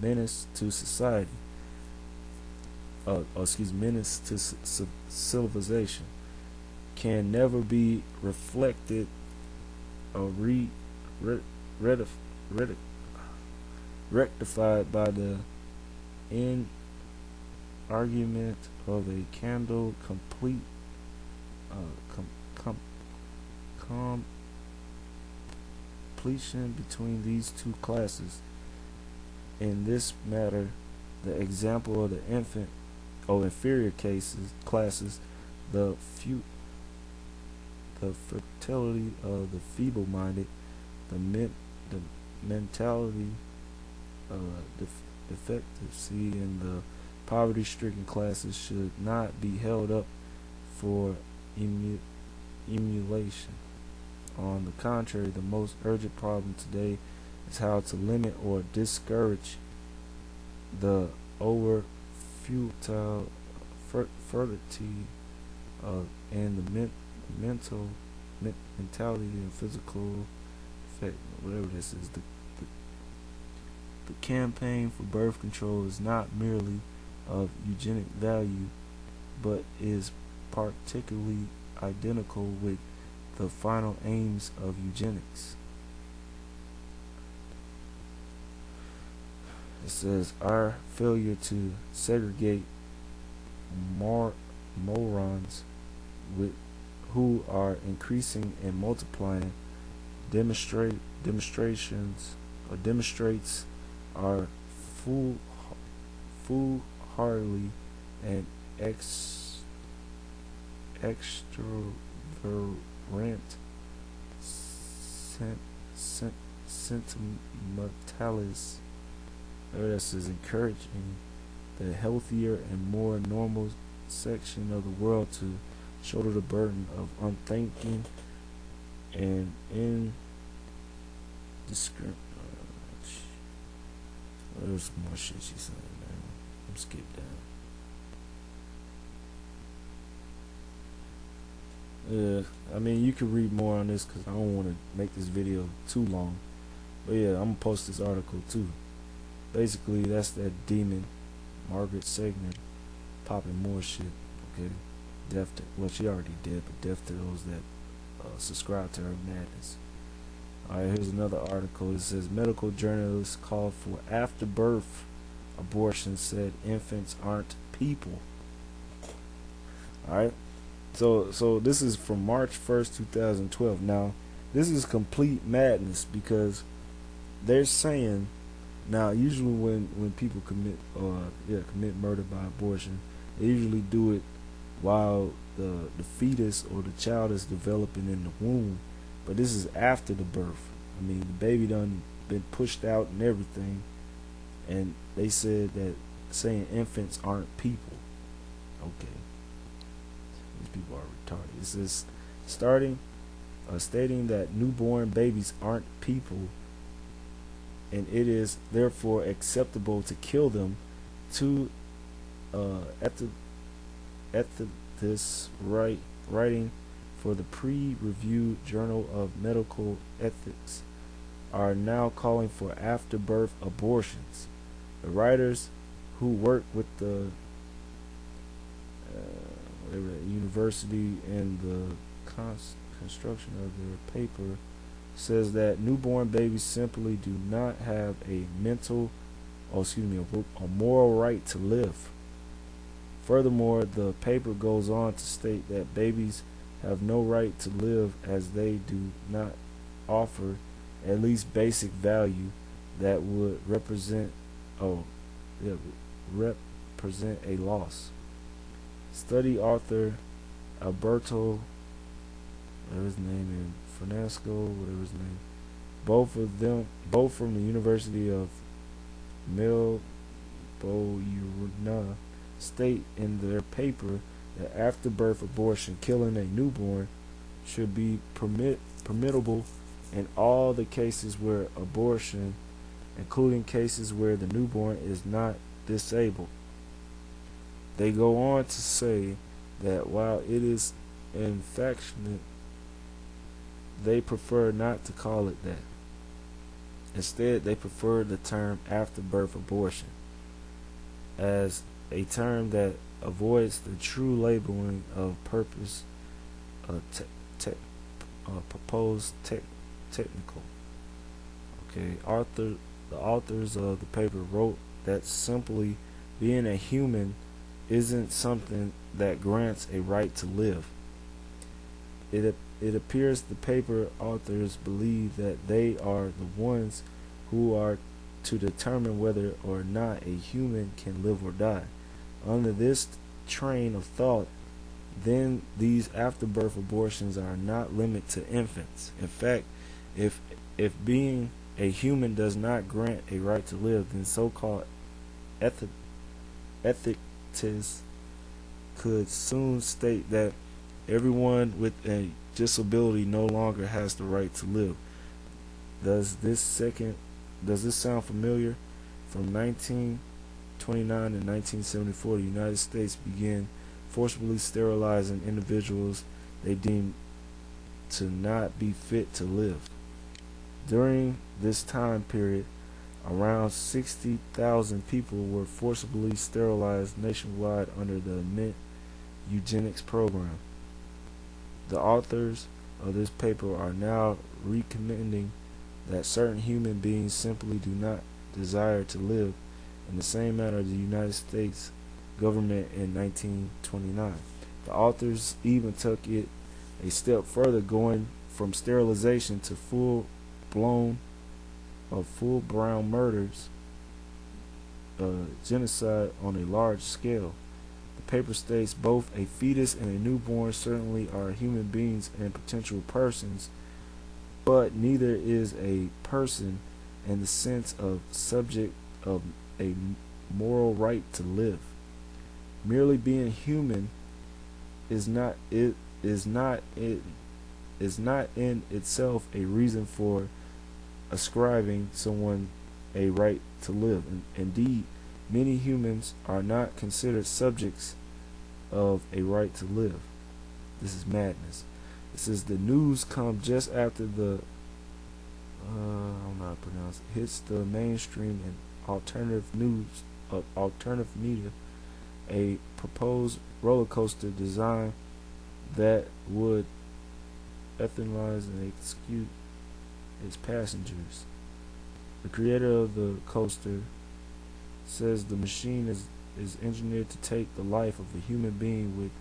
menace to society. Menace to civilization can never be reflected or re, retif, reti- rectified by the end argument of a candle complete com, com, completion between these two classes. In this matter, the example of the infant or inferior classes, the the fertility of the feeble-minded, the mentality defectiveness in the poverty-stricken classes should not be held up for emulation. On the contrary, the most urgent problem today is how to limit or discourage the over futile fertility and the mentality and physical effect, whatever this is. The campaign for birth control is not merely of eugenic value, but is particularly identical with the final aims of eugenics. It says our failure to segregate morons with who are increasing and multiplying demonstrates our foolhardy and extravagant sentimentalists. This is encouraging the healthier and more normal section of the world to shoulder the burden of unthinking and indiscriminate. There's some more shit she said, man. I'm skip down. I mean, you can read more on this because I don't want to make this video too long. But yeah, I'm gonna post this article too. Basically, that's that demon, Margaret Sanger, popping more shit. Okay, well, she already did, but death to those that subscribe to her madness. Alright, here's another article. It says medical journalists call for after-birth abortion, said infants aren't people. Alright, so this is from March 1st, 2012. Now, this is complete madness because they're saying, now usually when people commit murder by abortion, they usually do it while the fetus or the child is developing in the womb. But this is after the birth. I mean, the baby done been pushed out and everything. And they said that saying infants aren't people. Okay. These people are retarded. It says stating that newborn babies aren't people, and it is therefore acceptable to kill them. This writing for the pre-reviewed Journal of Medical Ethics are now calling for after-birth abortions. The writers who work with the university and the construction of their paper says that newborn babies simply do not have a moral right to live. Furthermore, the paper goes on to state that babies have no right to live as they do not offer at least basic value that would represent a loss. Study author Alberto, whatever his name is, Fernasco, whatever his name, both from the University of Melbourne, state in their paper that after-birth abortion, killing a newborn, should be permissible in all the cases where abortion, including cases where the newborn is not disabled. They go on to say that while it is infectionate, they prefer not to call it that. Instead, they prefer the term afterbirth abortion as a term that avoids the true labeling of purpose, te- te- proposed technical. Okay, the authors of the paper wrote that simply being a human isn't something that grants a right to live. It appears the paper authors believe that they are the ones who are to determine whether or not a human can live or die. Under this train of thought, then these afterbirth abortions are not limited to infants. In fact, if being a human does not grant a right to live, then so-called ethicists could soon state that everyone with a disability no longer has the right to live. Does this sound familiar? From 1929 to 1974, the United States began forcibly sterilizing individuals they deemed to not be fit to live. During this time period, around 60,000 people were forcibly sterilized nationwide under the Mint eugenics program. The authors of this paper are now recommending that certain human beings simply do not desire to live in the same manner the United States government in 1929. The authors even took it a step further, going from sterilization to full-blown murders, genocide on a large scale. The paper states both a fetus and a newborn certainly are human beings and potential persons, but neither is a person in the sense of subject of a moral right to live. Merely being human is not in itself a reason for ascribing someone a right to live. Indeed, many humans are not considered subjects of a right to live. This is madness. It says the news comes just after the I don't know how to pronounce it, hits the mainstream and alternative media. A proposed roller coaster design that would euthanize and execute its passengers. The creator of the coaster says the machine is engineered to take the life of a human being with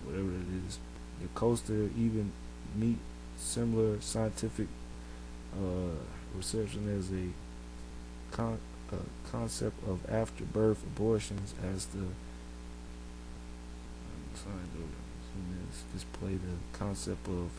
whatever it is. The coaster even meet similar scientific reception as a concept of afterbirth abortions as the display the concept of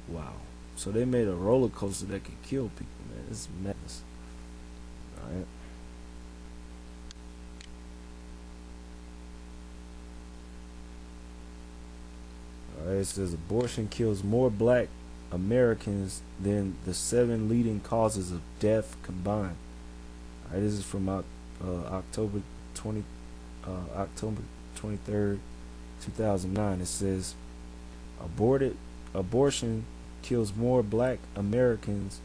wow. So they made a roller coaster that could kill people, man. It's madness. Alright. Alright, it says abortion kills more black Americans than the 7 leading causes of death combined. Alright, this is from October 23rd, 2009. It says abortion kills more black Americans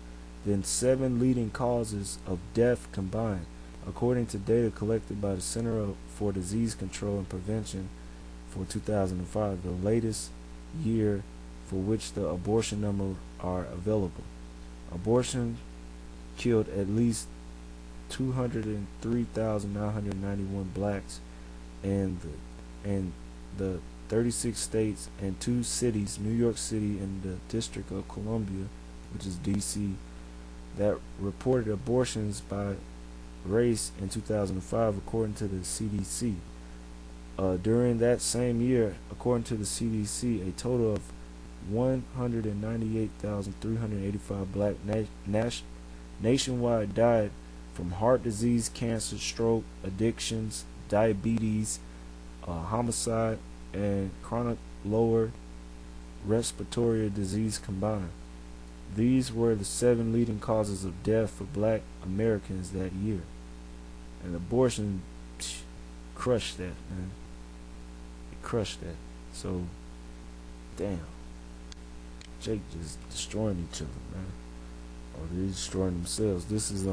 than 7 leading causes of death combined, according to data collected by the Center for Disease Control and Prevention for 2005, the latest year for which the abortion numbers are available. Abortion killed at least 203,991 blacks in the 36 states and 2 cities, New York City and the District of Columbia, which is D.C., that reported abortions by race in 2005, according to the CDC. During that same year, according to the CDC, a total of 198,385 black nationwide died from heart disease, cancer, stroke, addictions, diabetes, homicide, and chronic lower respiratory disease combined. These were the 7 leading causes of death for black Americans that year. And abortion crushed that, man. It crushed that. So Damn, Jake just destroying each other, man. Or they're destroying themselves. This is